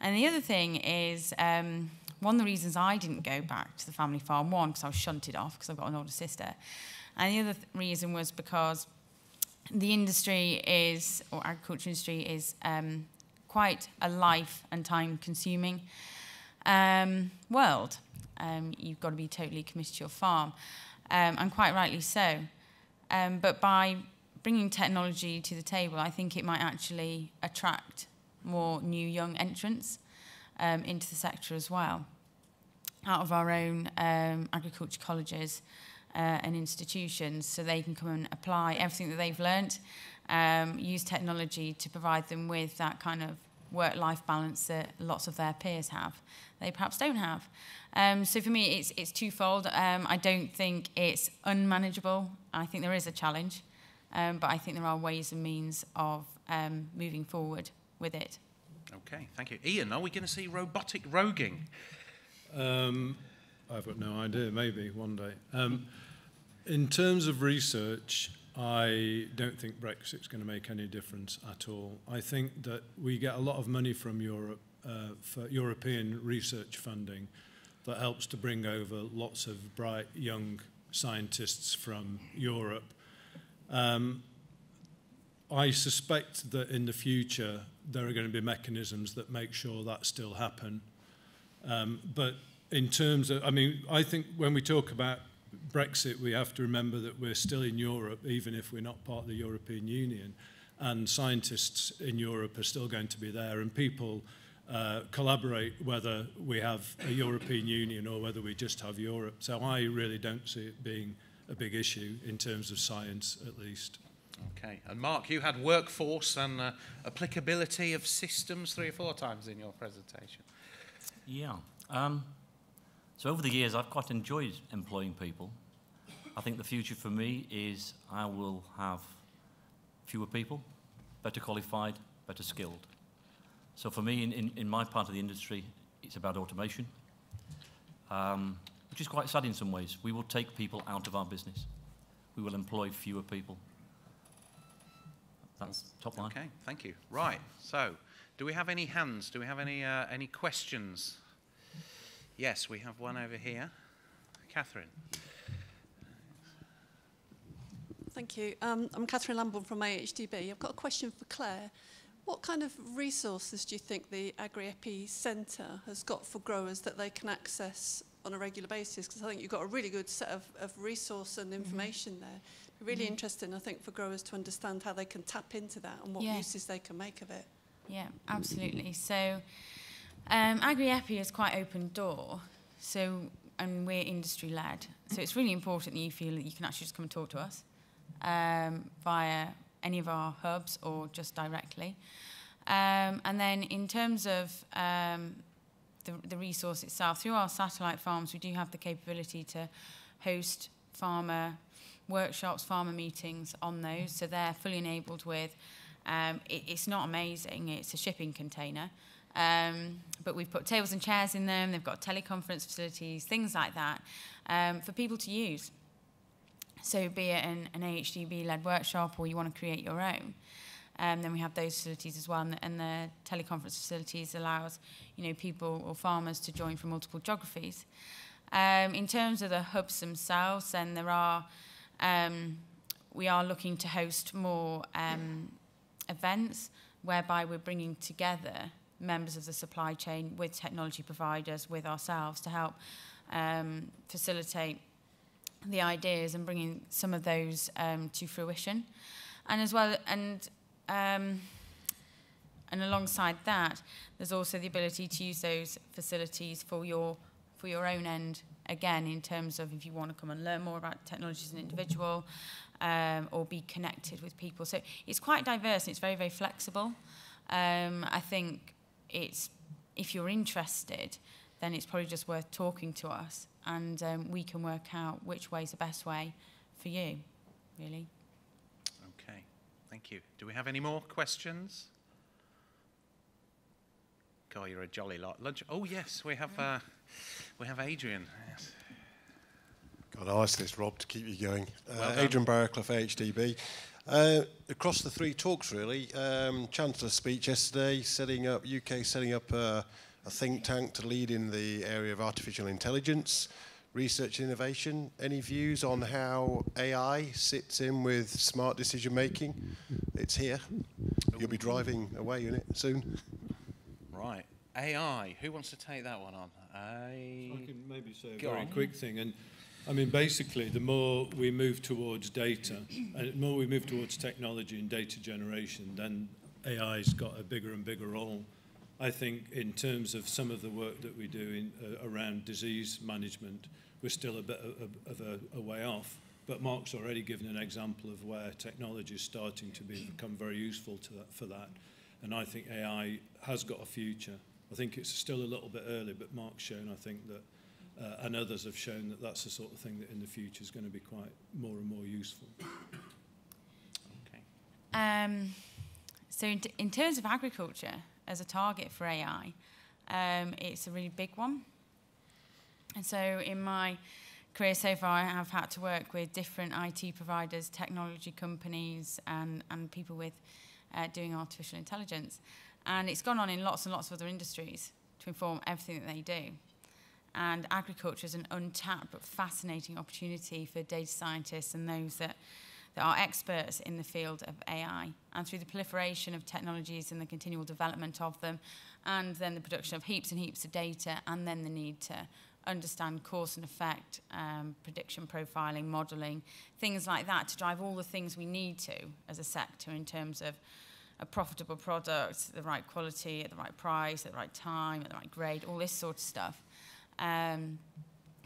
And the other thing is one of the reasons I didn't go back to the family farm, one, because I was shunted off because I've got an older sister. And the other reason was because the industry or agriculture industry is quite a life and time consuming world. You've got to be totally committed to your farm, and quite rightly so. But by bringing technology to the table, I think it might actually attract more new young entrants into the sector as well, out of our own agriculture colleges and institutions, so they can come and apply everything that they've learnt, use technology to provide them with that kind of work-life balance that lots of their peers have, they perhaps don't have. So for me, it's twofold. I don't think it's unmanageable. I think there is a challenge, but I think there are ways and means of moving forward with it. Okay, thank you. Ian, are we going to see robotic roguing? I've got no idea, maybe one day. In terms of research, I don't think Brexit's going to make any difference at all. I think that we get a lot of money from Europe for European research funding that helps to bring over lots of bright young scientists from Europe. I suspect that in the future there are going to be mechanisms that make sure that still happen. But in terms of, I think when we talk about Brexit, we have to remember that we're still in Europe, even if we're not part of the European Union. And scientists in Europe are still going to be there, and people collaborate whether we have a European Union or whether we just have Europe. So I really don't see it being a big issue in terms of science, at least. Okay, and Mark, you had workforce and applicability of systems 3 or 4 times in your presentation. Yeah. So over the years, I've quite enjoyed employing people. I think the future for me is I will have fewer people, better qualified, better skilled. So for me, in my part of the industry, it's about automation, which is quite sad in some ways. We will take people out of our business. We will employ fewer people. That's top line. Okay, thank you. Right, so do we have any hands? Do we have any questions? Yes, we have one over here. Catherine. Thank you. I'm Catherine Lambourne from AHDB. I've got a question for Claire. What kind of resources do you think the Agri-EPI Centre has got for growers that they can access on a regular basis? Because I think you've got a really good set of resource and information there. It'd be really interesting, I think, for growers to understand how they can tap into that and what uses they can make of it. Yeah, absolutely. So Agri-EPI is quite open door, and we're industry-led. So it's really important that you feel that you can actually just come and talk to us via any of our hubs or just directly. And then in terms of the resource itself, through our satellite farms, we do have the capability to host farmer workshops, farmer meetings on those. So they're fully enabled with, it's not amazing, it's a shipping container. But we've put tables and chairs in them, they've got teleconference facilities, things like that, for people to use. So be it an AHDB-led workshop or you want to create your own, then we have those facilities as well. And the teleconference facilities allows, people or farmers to join from multiple geographies. In terms of the hubs themselves, then we are looking to host more events whereby we're bringing together members of the supply chain with technology providers, with ourselves, to help facilitate the ideas and bringing some of those to fruition. And as well, and alongside that, there's also the ability to use those facilities for your own end, again, in terms of if you want to come and learn more about technology as an individual, or be connected with people. So it's quite diverse and it's very, very flexible. I think if you're interested, then it's probably just worth talking to us, and we can work out which way is the best way for you, really. Okay, thank you. Do we have any more questions? God, you're a jolly lot. Lunch. Oh yes, we have Adrian. Yes. God, I'll ask this, Rob, to keep you going. Well Adrian Barraclough, AHDB. Across the 3 talks, really, Chancellor's speech yesterday, UK setting up a think tank to lead in the area of artificial intelligence, research and innovation. Any views on how AI sits in with smart decision making? It's here. You'll be driving away in it soon. Right. AI. Who wants to take that one on? I can maybe say a very quick thing. And I mean, basically, the more we move towards data, and the more we move towards technology and data generation, then AI's got a bigger and bigger role. I think in terms of some of the work that we do around disease management, we're still a bit of a way off. But Mark's already given an example of where technology is starting to become very useful for that. And I think AI has got a future. I think it's still a little bit early, but Mark's shown, I think, that and others have shown that that's the sort of thing that in the future is going to be quite more and more useful. Okay. So in terms of agriculture as a target for AI, it's a really big one. And so in my career so far, I have had to work with different IT providers, technology companies, and people with doing artificial intelligence. And it's gone on in lots and lots of other industries to inform everything that they do. And agriculture is an untapped but fascinating opportunity for data scientists and those that are experts in the field of AI. And through the proliferation of technologies and the continual development of them, and then the production of heaps and heaps of data, and then the need to understand cause and effect, prediction profiling, modelling, things like that to drive all the things we need to as a sector in terms of a profitable product, the right quality, at the right price, at the right time, at the right grade, all this sort of stuff,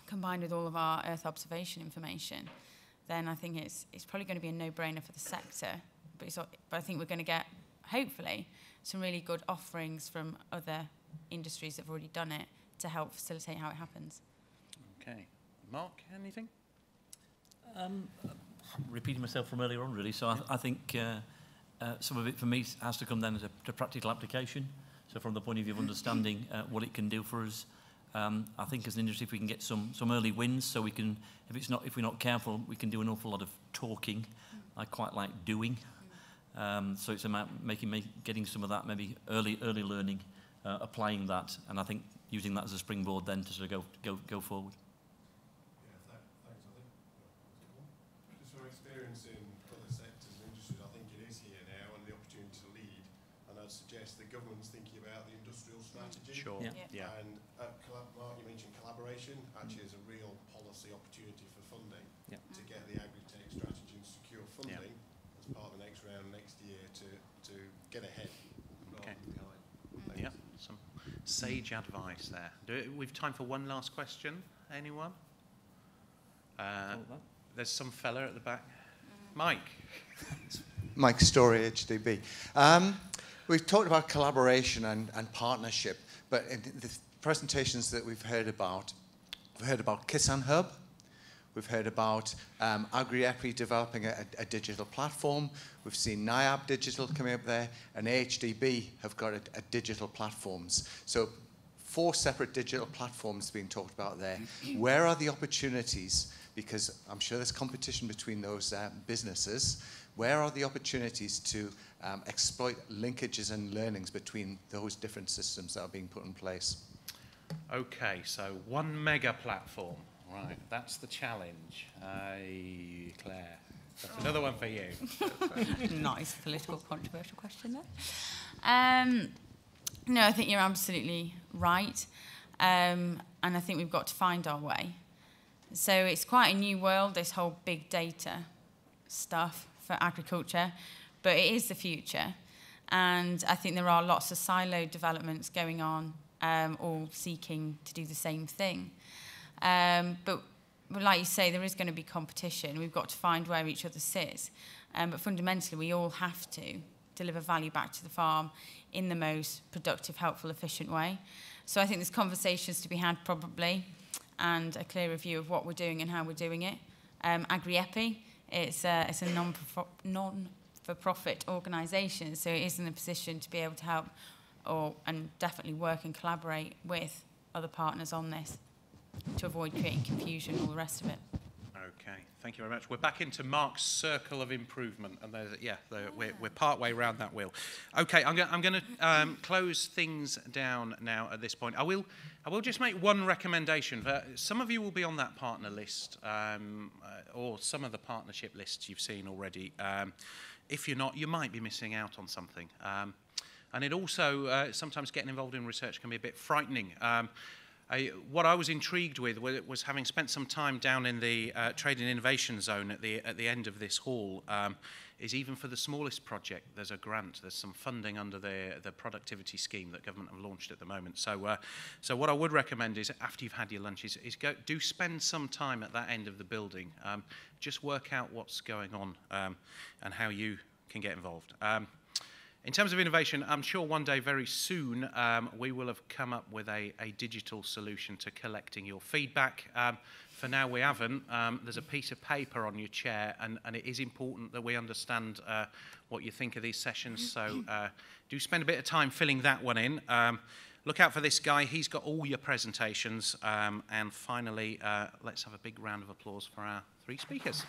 combined with all of our Earth observation information, then I think it's probably going to be a no-brainer for the sector. But I think we're going to get, hopefully, some really good offerings from other industries that have already done it to help facilitate how it happens. Okay. Mark, anything? I'm repeating myself from earlier on, really. So I think some of it, for me, has to come then as a practical application. So from the point of view of understanding what it can do for us, I think as an industry, if we can get some early wins, so we can, if we're not careful, we can do an awful lot of talking. I quite like doing. So it's about getting some of that maybe early learning, applying that, and I think using that as a springboard then to sort of go forward. Yeah, thanks. I think just from experience in other sectors and industries, I think it is here now and the opportunity to lead. And I'd suggest the government's thinking about the industrial strategy. Sure. Yeah. And Mark, you mentioned collaboration. Actually, is a real policy opportunity for funding to get the agri-tech strategy and secure funding as part of the next round next year to get ahead. Okay. Yeah, some sage advice there. We've time for one last question. Anyone? There's some fella at the back. Mike. Mike Story, AHDB. We've talked about collaboration and partnership, but in the presentations that we've heard about Kissan Hub, we've heard about Agri-EPI developing a digital platform, we've seen NIAB Digital coming up there, and AHDB have got a digital platforms. So 4 separate digital platforms being talked about there. Where are the opportunities? Because I'm sure there's competition between those businesses. Where are the opportunities to exploit linkages and learnings between those different systems that are being put in place? Okay, so 1 mega platform. Right, that's the challenge. Claire, that's another one for you. Nice political controversial question there. No, I think you're absolutely right. And I think we've got to find our way. So it's quite a new world, this whole big data stuff for agriculture, but it is the future. And I think there are lots of siloed developments going on, all seeking to do the same thing. But like you say, there is going to be competition. We've got to find where each other sits. But fundamentally, we all have to deliver value back to the farm in the most productive, helpful, efficient way. So I think there's conversations to be had probably, and a clear review of what we're doing and how we're doing it. Agri-EPI, it's a non-for-profit organisation, so it is in a position to be able to help and definitely work and collaborate with other partners on this to avoid creating confusion and all the rest of it. Okay, thank you very much. We're back into Mark's circle of improvement, and we're part way around that wheel. Okay, I'm going to close things down now at this point. I will just make one recommendation. Some of you will be on that partner list, or some of the partnership lists you've seen already. If you're not, you might be missing out on something. And it also, sometimes getting involved in research can be a bit frightening. What I was intrigued with was having spent some time down in the Trade and Innovation Zone at the end of this hall, is even for the smallest project, there's a grant, there's some funding under the productivity scheme that government have launched at the moment. So what I would recommend is, after you've had your lunch, do spend some time at that end of the building. Just work out what's going on and how you can get involved. In terms of innovation, I'm sure one day very soon we will have come up with a digital solution to collecting your feedback. For now we haven't. There's a piece of paper on your chair, and it is important that we understand what you think of these sessions, so do spend a bit of time filling that one in. Look out for this guy, he's got all your presentations, and finally let's have a big round of applause for our 3 speakers.